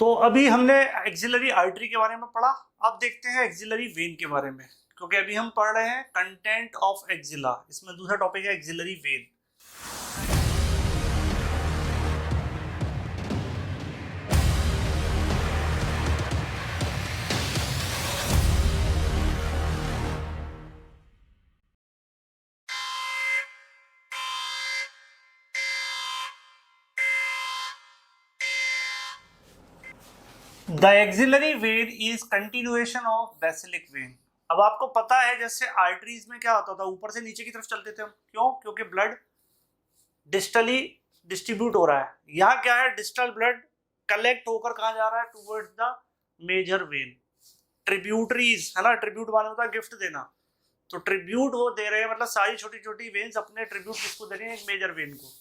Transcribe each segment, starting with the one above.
तो अभी हमने एक्सिलरी आर्टरी के बारे में पढ़ा, अब देखते हैं एक्सिलरी वेन के बारे में, क्योंकि अभी हम पढ़ रहे हैं कंटेंट ऑफ एक्सिला। इसमें दूसरा टॉपिक है axillary vein. The axillary when is continuation of basilic vein. अब आपको पता है जैसे आर्टरीज में क्या होता था, ऊपर से नीचे की तरफ चलते थे हम, क्यों? क्योंकि ब्लड डिस्टली डिस्ट्रीब्यूट हो रहा है। यहाँ क्या है, डिस्टल ब्लड कलेक्ट होकर कहाँ जा रहा है? Towards the major vein. Tributaries है ना, ट्रिब्यूट माने होता है गिफ्ट देना, तो ट्रिब्यूट वो दे रहे हैं, मतलब सारी छोटी छोटी वेन्स अपने ट्रिब्यूट किसको दे रहे हैं? एक मेजर वेन को।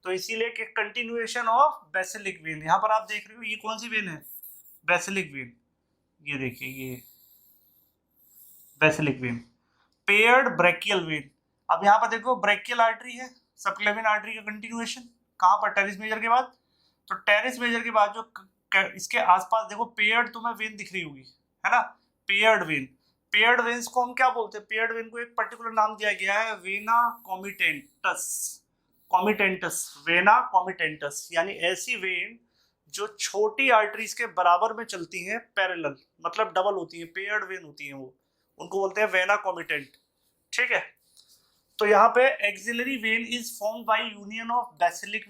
तो इसीलिए कि कंटिन्यूएशन ऑफ बेसिलिक वेन। यहाँ पर आप देख रहे हो ये कौन सी वेन है? Basilic vein. ये देखिए ये basilic vein. Paired brachial vein. अब यहाँ पर देखो ब्रेकियल आर्टरी है, सबक्लेविन आर्टरी का कंटिन्यूएशन कहाँ पर? टेरिस मेजर के बाद। तो टेरिस मेजर के बाद जो इसके आसपास देखो पेयर्ड तुम्हें वेन दिख रही होगी, है ना, पेयर्ड वेन। पेयर्ड वेन्स को हम क्या बोलते हैं? पेयर्ड वेन को एक पर्टिकुलर नाम दिया गया है, वेना कॉमिटेंटस। कॉमिटेंटस, वेना कॉमिटेंटस, यानी ऐसी वेन जो छोटी आर्टरीज के बराबर में चलती हैं, पैरेलल मतलब डबल होती है, पेयर्ड वेन होती है वो, उनको बोलते हैं वेना कॉमिटेंट। ठीक है, तो यहाँ पे axillary vein is form by union of basilic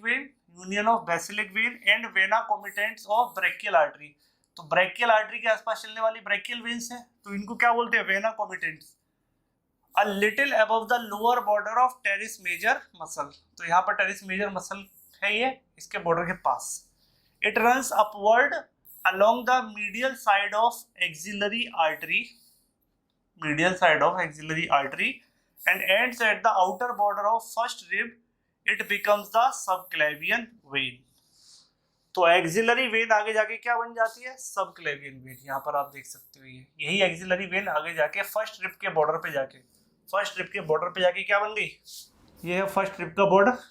vein, and vena कॉमिटेंट्स of brachial artery. तो ब्रेकियल आर्टरी के आसपास चलने वाली ब्रेकियल वेन्स हैं, तो इनको क्या बोलते हैं? Venae comitantes. A little above the lower border of teres major muscle. तो यहाँ पर टेरिस मेजर मसल है ये, इसके बॉर्डर के पास। It runs upward along the medial side of axillary artery, and ends at the outer border of first rib. It becomes the subclavian vein. तो axillary vein आगे जाके क्या बन जाती है? Subclavian vein. यहाँ पर आप देख सकते हो ये, यही एक्सिलरी वेन आगे जाके फर्स्ट रिब के बॉर्डर पे जाके क्या बन गई? ये है फर्स्ट रिब का बॉर्डर,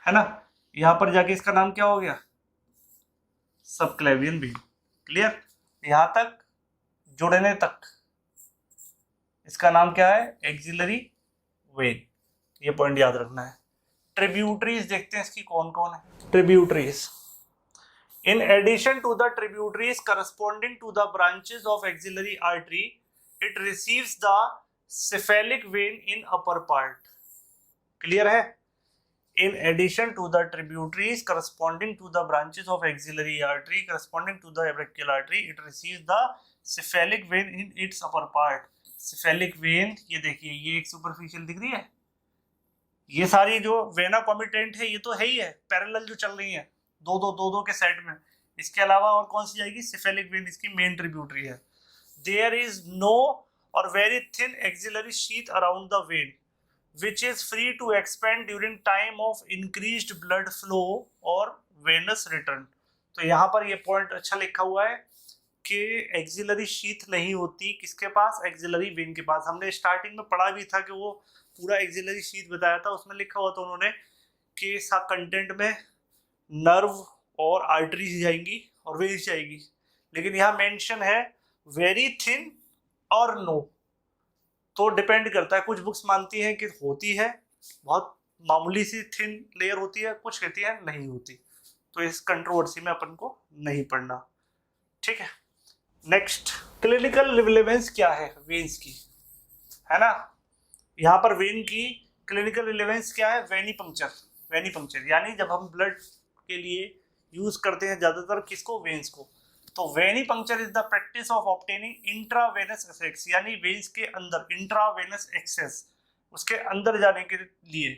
है ना। यहां पर जाके इसका नाम क्या हो गया? Subclavian vein. क्लियर? यहां तक जुड़ने तक इसका नाम क्या है? Axillary vein. ये पॉइंट याद रखना है। ट्रिब्यूटरीज देखते हैं इसकी कौन कौन है। Tributaries, in addition to the tributaries corresponding to the branches of axillary artery, it receives the cephalic vein in upper part. Clear है? In addition to the tributaries corresponding to the branches of axillary artery corresponding to the brachial artery, it receives the cephalic vein in its upper part. Cephalic vein, ये देखिए ये एक superficial दिख रही है, ये सारी जो वेना कॉमिटेंट है ये तो है ही है, पैरेलल जो चल रही है दो के सेट में। इसके अलावा और कौन सी जाएगी? सेफेलिक वेन इसकी मेन ट्रिब्यूटरी है। There is no or very thin axillary sheath around the vein, which is free to expand during time of increased blood flow or venous return. तो यहाँ पर ये पॉइंट अच्छा लिखा हुआ है कि एक्सिलरी शीथ नहीं होती किसके पास? एक्सिलरी वेन के पास। हमने स्टार्टिंग में पढ़ा भी था कि वो पूरा एक्सिलरी शीथ बताया था, उसमें लिखा हुआ था उन्होंने कि इस कंटेंट में नर्व और आर्टरीज जाएंगी और वेन्स जाएगी, लेकिन यहाँ मेंशन है वेरी थिन और नो। तो डिपेंड करता है, कुछ बुक्स मानती हैं कि होती है, बहुत मामूली सी थिन लेयर होती है, कुछ कहती है नहीं होती। तो इस कंट्रोवर्सी में अपन को नहीं पढ़ना। ठीक है, नेक्स्ट, क्लिनिकल रिलेवेंस क्या है वेन्स की, है ना। यहाँ पर वेन की क्लिनिकल रिलेवेंस क्या है? वेनिपंक्चर, यानी जब हम ब्लड के लिए यूज करते हैं ज्यादातर किसको? वेन्स को। तो venipuncture is the practice of obtaining intravenous access, यानी वेन्स के अंदर इंट्रावेनस एक्सेस, उसके अंदर जाने के लिए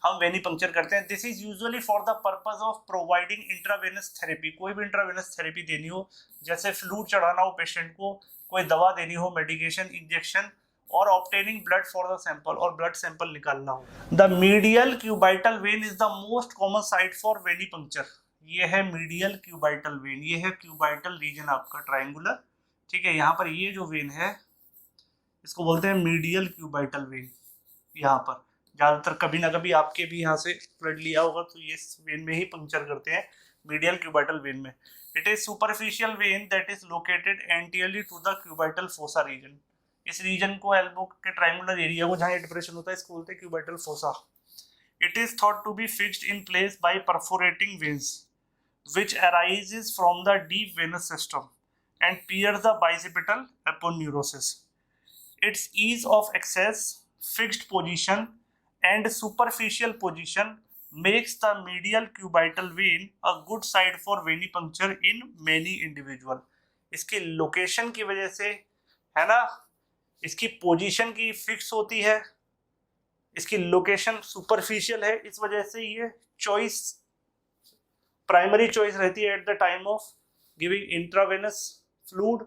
हम वेनिपंक्चर करते हैं। This is usually for the purpose of providing intravenous therapy. कोई भी इंट्रावेनस थेरेपी देनी हो, जैसे फ्लूइड चढ़ाना हो पेशेंट को, कोई दवा देनी हो, मेडिकेशन, इंजेक्शन, और obtaining blood for the sample, और ब्लड सैंपल निकालना हो। The medial cubital when is the most common site for venipuncture. ये है मीडियल क्यूबाइटल वेन, ये है क्यूबाइटल रीजन आपका ट्रायंगुलर। ठीक है, यहाँ पर ये जो वेन है इसको बोलते हैं मीडियल क्यूबाइटल वेन। यहाँ पर ज्यादातर कभी ना कभी आपके भी यहाँ से ब्लड लिया होगा तो ये वेन में ही पंक्चर करते हैं, मीडियल क्यूबाइटल वेन में। It is superficial vein that is located anteriorly to the cubital fossa region. इस रीजन को, एल्बो के ट्रायंगुलर एरिया को जहाँ डिप्रेशन होता है, इसको बोलते हैं cubital fossa. It is thought to be fixed in place by perforating veins which arises from the deep venous system and pierce the bicipital aponeurosis. Its ease of access, fixed position and superficial position makes the medial cubital vein a good site for venipuncture in many individual. इसकी location की वजह से, है ना, इसकी position की fix होती है, इसकी लोकेशन सुपरफिशियल है, इस वजह से ये चॉइस, प्राइमरी चॉइस रहती है at the time of giving intravenous fluid,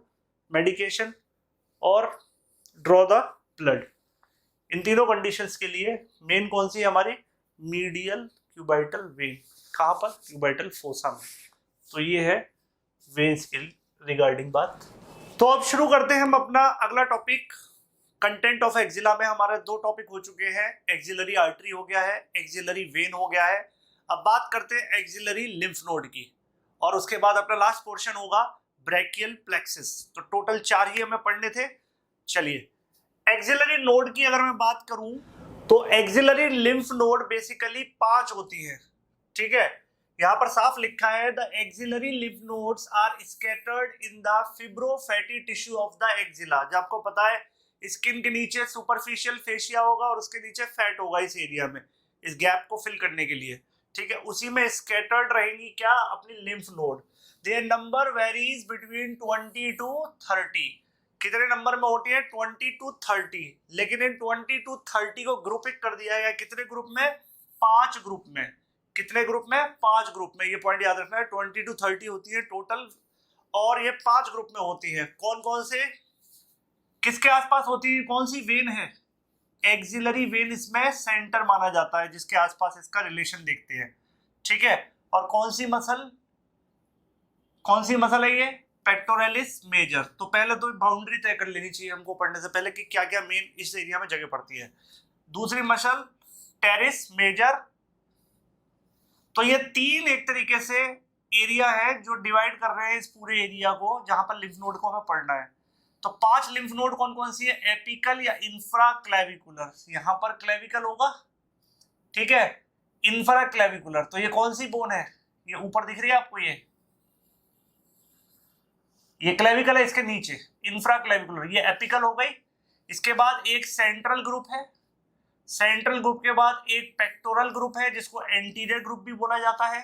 medication और ड्रॉ द ब्लड। इन तीनों कंडीशंस के लिए मेन कौन सी है हमारी, मीडियल क्यूबाइटल वेन। कहाँ पर, क्यूबाइटल फोसा में। तो ये है वेन्स के रिगार्डिंग बात। तो अब शुरू करते हैं हम अपना अगला टॉपिक। कंटेंट ऑफ एक्जिला में हमारे दो टॉपिक हो चुके हैं, एक्सिलरी आर्टरी हो गया है, एक्सिलरी वेन हो गया है। अब बात करते हैं एक्सिलरी लिम्फ नोड की, और उसके बाद अपना लास्ट पोर्शन होगा ब्रैकियल प्लेक्सिस। तो टोटल 4 ही हमें पढ़ने थे। चलिए, एक्सिलरी नोड की अगर मैं बात करूं तो एक्सिलरी लिम्फ नोड बेसिकली 5 होती है। ठीक है, यहां पर साफ लिखा है the axillary lymph nodes are scattered in the fibrofatty tissue of the axilla. जो आपको पता है, स्किन के नीचे सुपरफिशियल फेशिया होगा और उसके नीचे फैट होगा इस एरिया में, इस गैप को फिल करने के लिए। ठीक है, उसी में स्कैटर्ड रहेंगी क्या, अपनी lymph node. Their number varies between 20 to 30। कितने नंबर में होती है, 20 to 30। लेकिन इन 20 to 30 को ग्रुपिंग कर दिया गया कितने ग्रुप में, 5 ग्रुप में। कितने ग्रुप में, 5 ग्रुप में। ये पॉइंट याद रखना है, 20 to 30 होती है टोटल, और ये 5 ग्रुप में होती है। कौन कौन से, किसके आसपास होती है, कौन सी वेन है, एक्सिलरी वेन इसमें सेंटर माना जाता है, जिसके आसपास इसका रिलेशन देखते हैं। ठीक है, और कौन सी मसल है ये, पेक्टोरलिस मेजर। तो पहले तो बाउंड्री तय कर लेनी चाहिए हमको पढ़ने से पहले कि क्या क्या मेन इस एरिया में जगह पड़ती है। दूसरी मसल टेरिस मेजर। तो ये 3 एक तरीके से एरिया है जो डिवाइड कर रहे हैं इस पूरे एरिया को, जहां पर लिम्फ नोड को हमें पढ़ना है। तो 5 लिम्फ नोड कौन कौन सी है, एपिकल या इंफ्रा क्लेविकुलर। यहां पर क्लेविकल होगा, ठीक है, इंफ्रा क्लेविकुलर। तो ये कौन सी बोन है, ये ऊपर दिख रही है आपको, ये क्लेविकल है, इसके नीचे इंफ्रा क्लेविकुलर, ये एपिकल हो गई। इसके बाद एक सेंट्रल ग्रुप है, सेंट्रल ग्रुप के बाद एक पेक्टोरल ग्रुप है जिसको एंटीरियर ग्रुप भी बोला जाता है।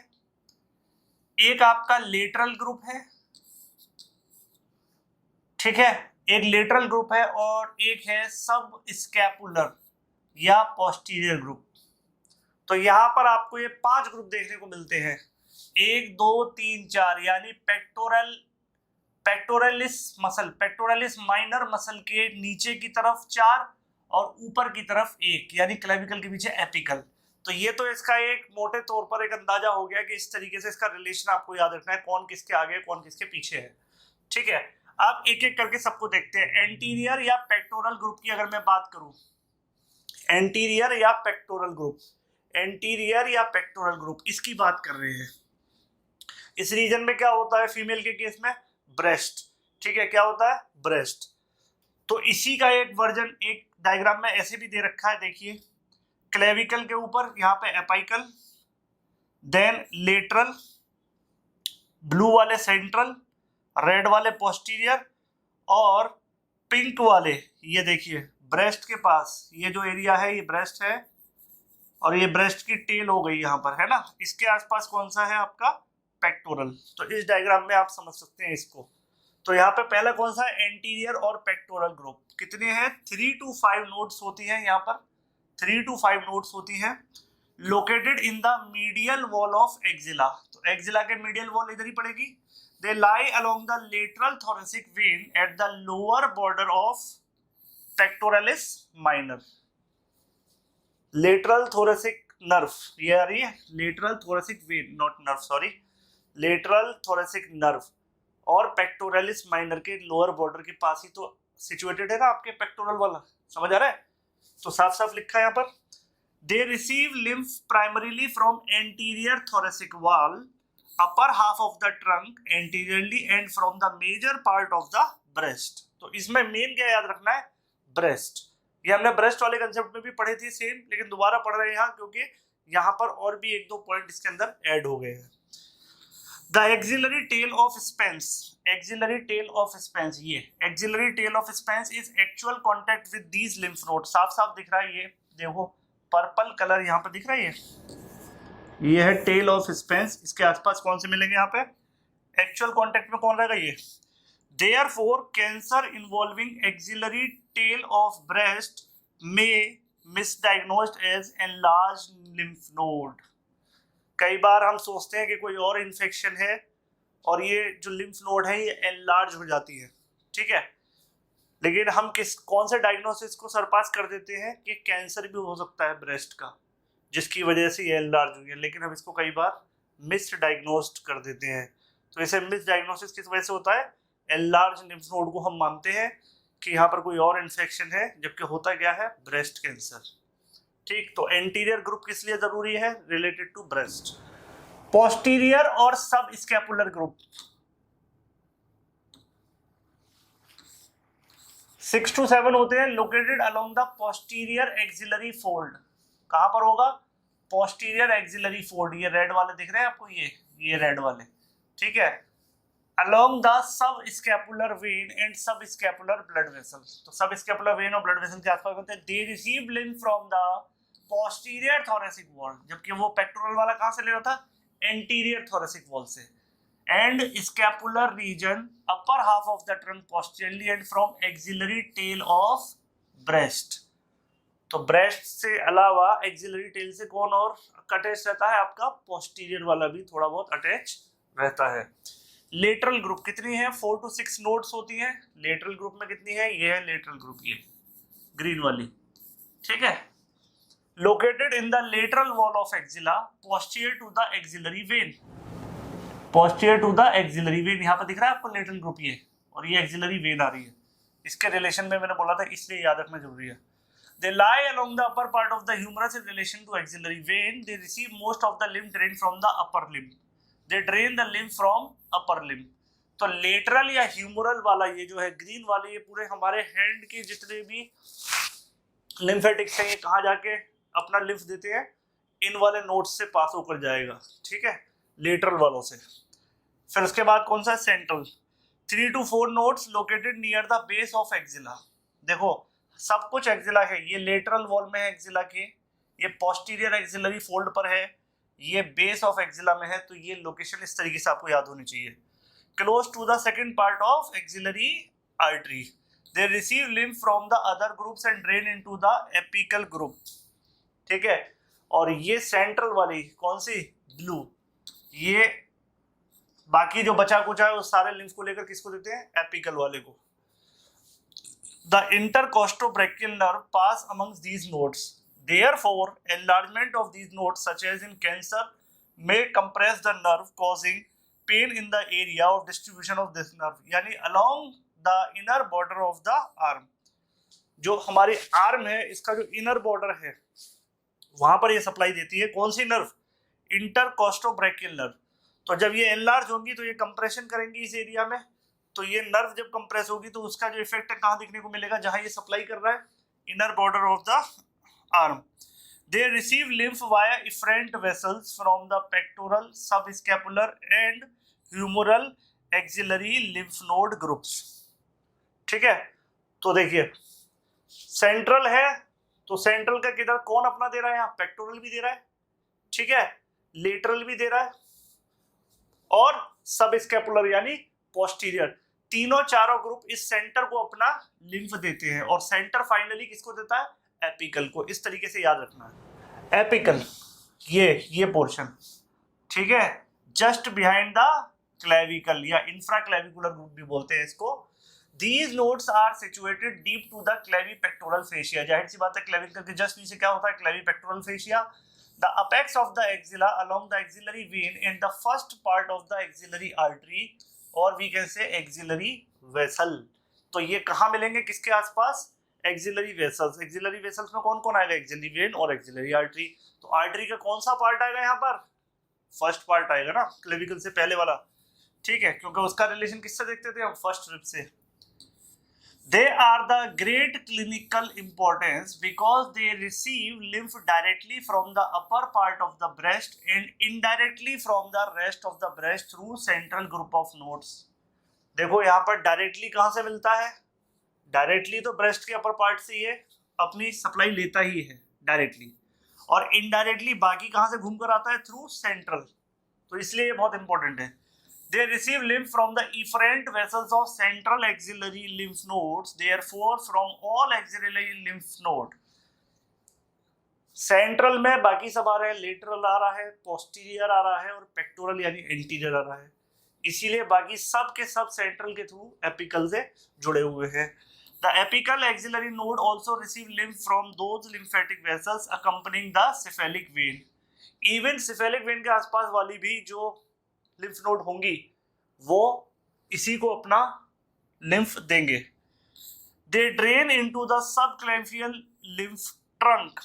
एक आपका लेटरल ग्रुप है, ठीक है, एक लेटरल ग्रुप है, और एक है सब स्कैपुलर या पोस्टीरियर ग्रुप। तो यहां पर आपको ये 5 ग्रुप देखने को मिलते हैं, 1 2 3 4, यानी pectoralis muscle, pectoralis minor muscle के नीचे की तरफ 4 और ऊपर की तरफ 1, यानी क्लेविकल के पीछे एपिकल। तो ये तो इसका एक मोटे तौर पर एक अंदाजा हो गया कि इस तरीके से इसका रिलेशन आपको याद रखना है, कौन किसके आगे कौन किसके पीछे है। ठीक है, अब एक एक करके सबको देखते हैं। एंटीरियर या पेक्टोरल ग्रुप की अगर मैं बात करूं, एंटीरियर या पेक्टोरल ग्रुप, एंटीरियर या पेक्टोरल ग्रुप, इसकी बात कर रहे हैं। इस रीजन में क्या होता है फीमेल के केस में, ब्रेस्ट। ठीक है, क्या होता है, ब्रेस्ट। तो इसी का एक वर्जन एक डायग्राम में ऐसे भी दे रखा है, देखिए, क्लेविकल के ऊपर यहाँ पे एपाइकल, देन लेटरल, ब्लू वाले सेंट्रल, रेड वाले पोस्टीरियर, और पिंक वाले ये देखिए ब्रेस्ट के पास, ये जो एरिया है ये ब्रेस्ट है, और ये ब्रेस्ट की टेल हो गई यहाँ पर, है ना। इसके आसपास कौन सा है आपका, पेक्टोरल। तो इस डायग्राम में आप समझ सकते हैं इसको। तो यहाँ पे पहला कौन सा है, एंटीरियर और पेक्टोरल ग्रुप। कितने हैं, 3 to 5 नोड्स होती हैं यहाँ पर, 3 to 5 नोड्स होती हैं, located in the medial wall of axilla. तो एक्सिला के मीडियल वॉल इधर ही पड़ेगी। They lie along the lateral thoracic vein at the lower border of pectoralis minor. Lateral thoracic nerve, ये आ रही है lateral thoracic vein, not nerve, sorry, lateral thoracic nerve, और पेक्टोरलिस माइनर के लोअर बॉर्डर के पास ही तो सिचुएटेड है ना आपके पेक्टोरल वाला, समझ आ रहा है। तो साफ साफ लिखा है यहाँ पर, they receive lymph primarily from anterior thoracic wall, upper half of the trunk anteriorly and from the major part of the breast. तो इसमें मेन क्या याद रखना है, ब्रेस्ट। ये हमने ब्रेस्ट वाले कंसेप्ट में भी पढ़े थे सेम, लेकिन दोबारा पढ़ रहे हैं यहाँ क्योंकि यहाँ पर और भी एक दो पॉइंट इसके अंदर ऐड हो गए हैं। The axillary tail of Spence, axillary tail of Spence, ये axillary tail of Spence is actual contact with these lymph node. साफ साफ दिख रहा है, ये देखो पर्पल कलर यहाँ पे दिख रहा है, ये है टेल ऑफ स्पेंस। इसके आसपास कौन से मिलेंगे यहाँ पे, एक्चुअल कॉन्टेक्ट में कौन रहेगा, ये। Therefore, cancer involving axillary tail of breast may misdiagnosed as enlarged lymph node। कई बार हम सोचते हैं कि कोई और इन्फेक्शन है और ये जो लिम्फ नोड है ये एनलार्ज हो जाती है, ठीक है, लेकिन हम कौन से डायग्नोसिस को सरपास कर देते हैं कि कैंसर भी हो सकता है ब्रेस्ट का, जिसकी वजह से ये एनलार्ज हुई है, लेकिन हम इसको कई बार मिस डायग्नोस्ड कर देते हैं। तो इसे मिस डायग्नोसिस किस वजह से होता है, एनलार्ज लिम्फ नोड को हम मानते हैं कि यहाँ पर कोई और इन्फेक्शन है, जबकि होता क्या है, ब्रेस्ट कैंसर। ठीक, तो एंटीरियर ग्रुप किस लिए जरूरी है, रिलेटेड टू ब्रेस्ट। पोस्टीरियर और सब स्कैपुलर ग्रुप, 6 to 7 होते हैं, located along the posterior axillary fold. कहां पर होगा, पोस्टीरियर एक्सिलरी फोल्ड, ये रेड वाले दिख रहे हैं आपको, ये रेड वाले, ठीक है, along the subscapular vein and subscapular blood vessels। तो subscapular vein और blood vessel के आसपास होते हैं। They receive lymph from the posterior thoracic wall, जबकि वो pectoral वाला कहाँ से ले रहा था, anterior thoracic wall से, and scapular region upper half of the trunk posteriorly and from axillary tail of breast। तो breast से अलावा axillary tail से कौन और अटैच रहता है, आपका posterior वाला भी थोड़ा बहुत अटैच रहता है। लेटरल ग्रुप कितनी है, 4 to 6 नोड्स होती हैं। लेटरल ग्रुप में कितनी है, ये है लेटरल ग्रुप, ये ग्रीन वाली, ठीक है। Located in the lateral wall of axilla posterior to the axillary vein, posterior to the axillary vein, यहाँ पर दिख रहा है आपको लेटरल ग्रुप, ये और ये एक्सिलरी वेन आ रही है। इसके रिलेशन में मैंने बोला था, इसलिए याद रखना जरूरी है। They lie along the upper part of the humerus in relation to axillary vein. They receive most of the lymph drained from the upper limb. They drain the lymph from upper limb। तो lateral या humoral वाला ये जो है green वाले, ये पूरे हमारे हैंड के जितने भी लिम्फेटिक्स हैं, ये कहाँ जाके अपना लिम्फ देते हैं, इन वाले नोड्स से पास होकर जाएगा, ठीक है, लेटरल वालों से। फिर उसके बाद कौन सा, central, 3 to 4 nodes located near the base of axilla. देखो सब कुछ एक्सिला है, ये लेटरल वॉल में है एक्सिला के, ये पोस्टीरियर एक्सिलरी फोल्ड पर है, ये बेस ऑफ एक्सिला में है। तो ये लोकेशन इस तरीके से आपको याद होनी चाहिए। Close to the second part of axillary artery, they receive lymph from the other groups and drain into the apical group, ठीक है। और ये सेंट्रल वाली कौन सी, ब्लू, ये बाकी जो बचा कुचा है उस सारे लिम्फ को लेकर किसको देते हैं, एपिकल वाले को। The intercostobrachial nerve pass amongst these nodes. Therefore, enlargement of these nodes, such as in cancer, may compress the nerve, causing pain in the area of distribution of this nerve. यानी along the inner border of the arm, जो हमारी arm है इसका जो inner border है वहां पर ये सप्लाई देती है, कौन सी नर्व, इंटरकोस्टोब्रेकियल नर्व। तो जब ये एनलार्ज होंगी तो ये कंप्रेशन करेंगी इस एरिया में, तो ये नर्व जब कंप्रेस होगी तो उसका जो इफेक्ट है कहाँ दिखने को मिलेगा, जहां ये सप्लाई कर रहा है, inner border of the arm. They receive lymph via efferent vessels from the pectoral, subscapular and humeral axillary lymph node groups, ठीक है। तो देखिए सेंट्रल है, तो सेंट्रल का किधर कौन अपना दे रहा है, यहाँ पेक्टोरल भी दे रहा है, ठीक है, लेटरल भी दे रहा है और सबस्कैपुलर यानी पोस्टीरियर, तीनों चारों ग्रुप इस सेंटर को अपना लिम्फ देते हैं। और सेंटर फाइनली किसको देता है, एपिकल को। इस तरीके से याद रखना है, एपिकल ये पोर्शन, ठीक है, जस्ट बिहाइंड द क्लेविकल या इंफ्रा क्लेविकुलर ग्रुप भी बोलते हैं इसको। These nodes are situated deep to the clavipectoral fascia। जाहिर सी बात है क्लेविकल के जस्ट नीचे क्या होता है, clavipectoral fascia। The apex of the axilla along the axillary vein and the first part of the axillary artery, और we can say axillary vessel। तो ये कहाँ मिलेंगे, किसके आसपास, एक्सिलरी वेसल्स। एक्सिलरी वेसल्स में कौन कौन आएगा? एक्सिलरी वेन और एक्सिलरी आर्टरी। तो आर्टरी का कौन सा पार्ट आएगा यहाँ पर? फर्स्ट पार्ट आएगा ना, क्लेविकल से पहले वाला, ठीक है, क्योंकि उसका रिलेशन किससे देखते थे हम? फर्स्ट रिब से। They are the great clinical importance because they receive lymph directly from the upper part of the breast and indirectly from the rest of the breast through central group of nodes. देखो यहाँ पर directly कहाँ से मिलता है? Directly तो breast के upper part से ये अपनी सप्लाई लेता ही है डायरेक्टली, और इनडायरेक्टली बाकी कहाँ से घूम कर आता है? Through central. तो इसलिए ये बहुत इंपॉर्टेंट है। They receive lymph from the efferent vessels of central axillary lymph nodes. Therefore, from all axillary lymph node, central में बाकी सब आ रहे हैं, लेटरल आ रहा है, पोस्टीरियर आ रहा है और पेक्टोरल यानी एंटीरियर आ रहा है। इसीलिए बाकी सब के सब सेंट्रल के थ्रू एपिकल से जुड़े हुए हैं। The apical axillary node also receive lymph from those lymphatic vessels accompanying the cephalic vein. Even cephalic vein के आसपास वाली भी जो लिम्फ नोड होंगी वो इसी को अपना लिम्फ देंगे। They drain into the subclavian lymph trunk.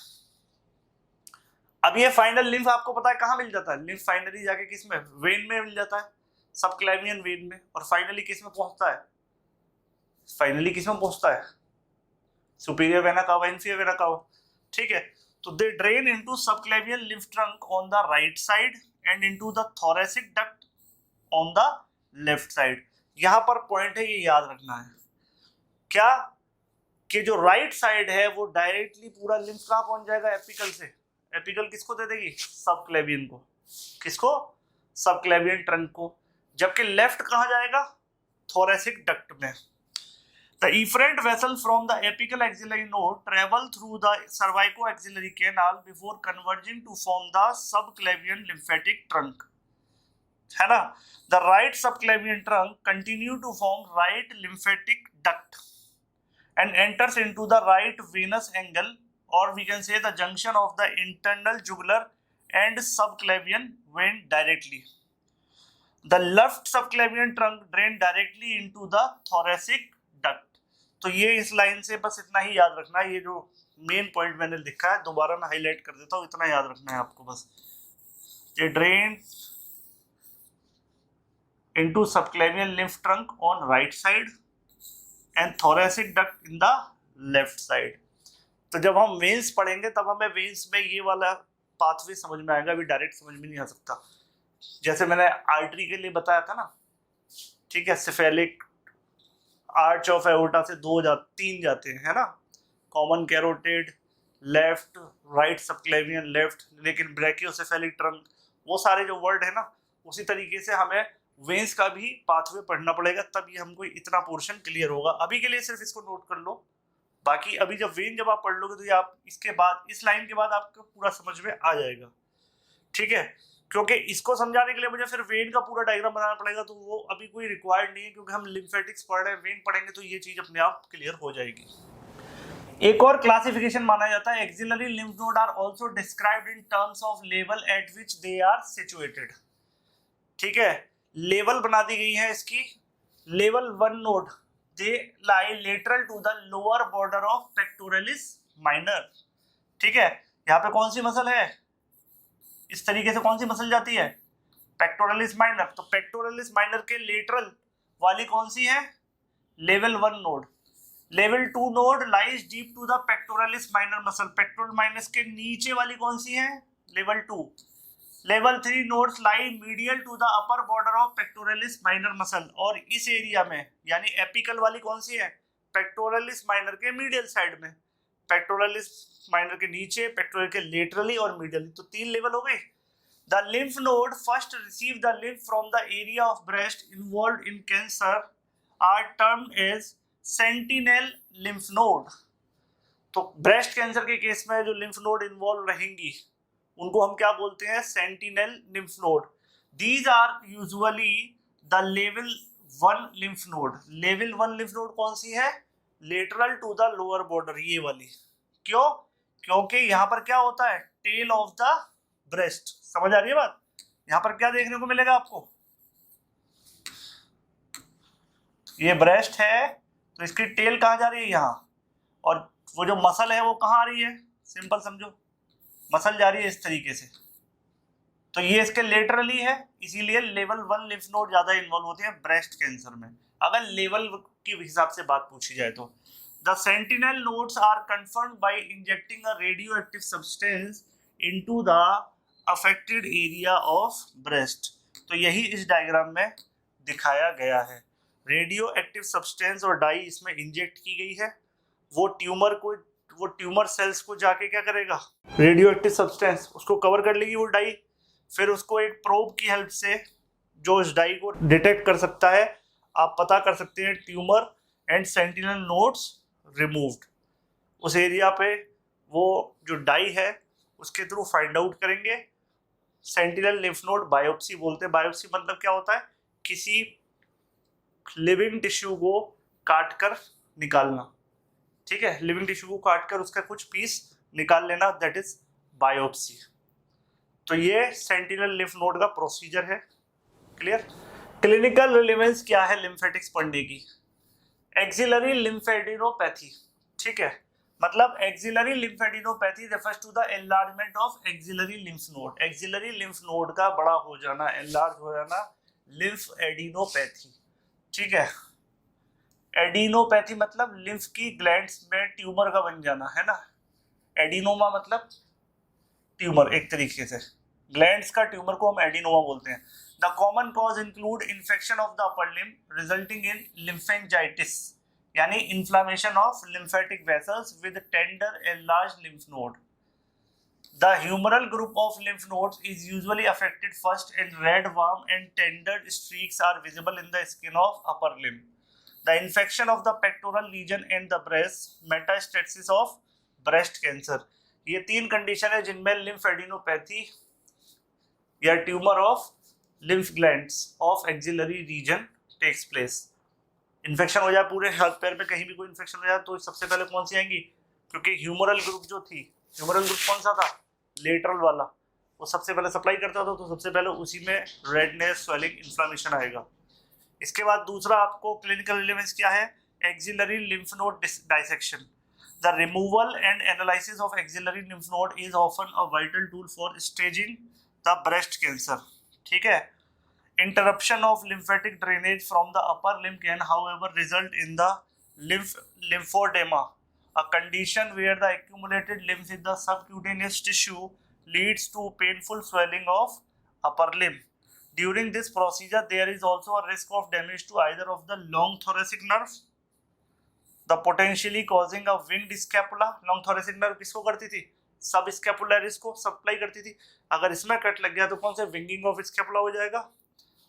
अब ये फाइनल लिम्फ आपको पता है कहाँ मिल जाता है? लिम्फ फाइनली जाके किस में? वेन में मिल जाता है, सबक्लेवियन वेन में। और फाइनली किस में पहुंचता है? फाइनली किस में पहुंचता है? Superior vena cava, inferior vena cava, ठीक है। तो they drain into subclavian lymph trunk on the right side and into the thoracic duct on the left side. यहां पर पॉइंट है, ये याद रखना है क्या कि जो राइट साइड है वो डायरेक्टली पूरा लिम्फ कहां पहुंच जाएगा? एपिकल से। एपिकल किसको दे देगी? सबक्लेवियन को। किसको? सबक्लेवियन ट्रंक को। जबकि लेफ्ट कहां जाएगा? थोरेसिक डक्ट में। The efferent vessel from the apical axillary node travel through the cervicoaxillary canal before converging to form the subclavian lymphatic trunk. है ना? The right subclavian trunk continue to form right lymphatic duct and enters into the right venous angle, or we can say the junction of the internal jugular and subclavian vein directly. The left subclavian trunk drain directly into the thoracic duct. तो ये इस line से बस इतना ही याद रखना है। ये जो मेन पॉइंट मैंने लिखा है दोबारा मैं हाईलाइट कर देता हूँ, इतना याद रखना है आपको बस। ये drain into subclavian lymph trunk on right side and thoracic duct in the left side. तो जब हम वेन्स पढ़ेंगे तब हमें वेन्स में ये वाला पाथवे समझ में आएगा, अभी डायरेक्ट समझ में नहीं आ सकता। जैसे मैंने आर्टरी के लिए बताया था ना, ठीक है, सिफेलिक आर्च ऑफ एओर्टा से 3 जाते हैं, है ना, common carotid left, right subclavian left, लेकिन ब्रैकियोसेफेलिक ट्रंक, वो सारे जो वर्ड है ना, उसी तरीके से हमें वेन्स का भी पाथवे पढ़ना पड़ेगा, तब ये हमको इतना पोर्शन क्लियर होगा। अभी के लिए सिर्फ इसको नोट कर लो, बाकी अभी जब वेन जब आप पढ़ लोगे तो ये आप इसके बाद इस लाइन के बाद आपको पूरा समझ में आ जाएगा, ठीक है। क्योंकि इसको समझाने के लिए मुझे फिर वेन का पूरा डायग्राम बनाना पड़ेगा, तो वो अभी कोई रिक्वायर्ड नहीं है, क्योंकि हम लिम्फेटिक्स पढ़ रहे हैं, वेन पढ़ेंगे तो ये चीज अपने आप क्लियर हो जाएगी। एक और क्लासिफिकेशन माना जाता है, axillary lymph node are also described in terms of level at which they are situated, ठीक है। लेवल बना दी गई है इसकी। Level 1 node they lie lateral to the lower border of pectoralis minor, ठीक है। यहाँ पे कौन सी मसल है? इस तरीके से कौन सी मसल जाती है? Pectoralis minor. तो पेक्टोरलिस माइनर के लेटरल वाली कौन सी है? Level 1 node. Level 2 node lies deep to the pectoralis minor muscle. Pectoral minus के नीचे वाली कौन सी है? Level 2। Level 3 nodes lie medial to the upper border of pectoralis minor muscle. और इस एरिया में यानी एपिकल वाली कौन सी है? पेक्टोरलिस माइनर के मीडियल साइड में। पेक्टोरलिस माइनर के नीचे, पेक्टोरल के लेटरली और मीडियली, तो 3 लेवल हो गए। The lymph node first receive the lymph from the area of breast involved in cancer are termed as sentinel lymph node. तो ब्रेस्ट कैंसर के केस में जो लिम्फ नोड इन्वॉल्व रहेंगी उनको हम क्या बोलते हैं? Sentinel lymph node. These are usually the level 1 lymph node. Level 1 lymph node कौन सी है? Lateral to the lower border, ये वाली। क्यों? क्योंकि यहाँ पर क्या होता है? Tail of the breast. समझ आ रही है बात? यहाँ पर क्या देखने को मिलेगा आपको? ये ब्रेस्ट है तो इसकी टेल कहाँ जा रही है? यहाँ। और वो जो मसल है वो कहाँ आ रही है, सिंपल समझो, मसल जा रही है इस तरीके से, तो ये इसके लेटरली है, इसीलिए लेवल 1 लिम्फ नोड ज्यादा इन्वॉल्व होते हैं ब्रेस्ट कैंसर में, अगर लेवल के हिसाब से बात पूछी जाए तो। The sentinel nodes are confirmed by injecting a radioactive substance into the affected area of breast, तो यही इस डायग्राम में दिखाया गया है। रेडियो एक्टिव सब्सटेंस और डाई इसमें इंजेक्ट की गई है, वो ट्यूमर सेल्स को जाके क्या करेगा, रेडियो एक्टिव सब्सटेंस उसको कवर कर लेगी वो डाई, फिर उसको एक प्रोब की हेल्प से जो इस डाई को डिटेक्ट कर सकता है, आप पता कर सकते हैं tumour and sentinel nodes removed, उस एरिया पे वो जो डाई है उसके थ्रू फाइंड आउट करेंगे। सेंटिनल लिम्फ नोड बायोप्सी बोलते हैं, बायोप्सी मतलब क्या होता है, किसी लिविंग टिश्यू को काट कर निकालना, ठीक है, लिविंग टिश्यू को काट कर उसका कुछ पीस निकाल लेना, दैट इज बायोप्सी। तो ये सेंटिनल लिम्फ नोड का प्रोसीजर है, क्लियर। क्लिनिकल रिलेवेंस क्या है लिम्फेटिक्स पढ़ने की, एक्सिलरी लिम्फेडिनोपैथी, ठीक है, मतलब axillary lymphadenopathy refers to the enlargement of axillary lymph node, axillary lymph node का बड़ा हो जाना, एनलार्ज हो जाना, लिम्फेडिनोपैथी, ठीक है। एडिनोपैथी मतलब लिम्फ की ग्लैंड्स में ट्यूमर का बन जाना, है ना, एडिनोमा मतलब ट्यूमर, एक तरीके से ग्लैंड्स का ट्यूमर को हम एडिनोमा बोलते हैं। The common cause include infection of the upper limb resulting in lymphangitis, यानी inflammation of lymphatic vessels with tender enlarged lymph node. The humoral group of lymph nodes is usually affected first, and red, warm and tender streaks are visible in the skin of upper limb. The infection of the pectoral region and the breast, metastasis of breast cancer. ये तीन condition है जिनमें lymphadenopathy या tumour of lymph glands of axillary region takes place. Infection हो जाए पूरे हाथ पैर में, कहीं भी कोई इन्फेक्शन हो जाए तो सबसे पहले कौन सी आएंगी, क्योंकि ह्यूमरल ग्रुप जो थी, ह्यूमरल ग्रुप कौन सा था, लेटरल वाला, वो सबसे पहले सप्लाई करता था, तो सबसे पहले उसी में रेडनेस, स्वेलिंग, इन्फ्लामेशन आएगा। इसके बाद दूसरा आपको क्लिनिकल रिलेवेंस क्या है, axillary lymph node dissection. The removal and analysis of axillary lymph node is often a vital tool for staging the breast cancer, ठीक है। Interruption of lymphatic drainage from the upper limb can, however, result in the lymphedema, a condition where the accumulated lymph in the subcutaneous tissue leads to painful swelling of upper limb. During this procedure, there is also a risk of damage to either of the long thoracic nerve, the potentially causing a winged scapula. Long thoracic nerve किसको करती थी, सब scapularis को supply करती थी, अगर इसमें cut लग गया तो कौन से विंगिंग ऑफ स्कैपुला हो जाएगा,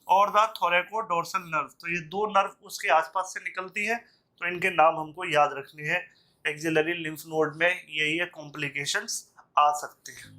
और द थोरैकोडोर्सल नर्व, तो ये दो नर्व उसके आसपास से निकलती है, तो इनके नाम हमको याद रखने हैं। एक्सिलरी लिम्फ नोड में ये कॉम्प्लिकेशंस आ सकते हैं।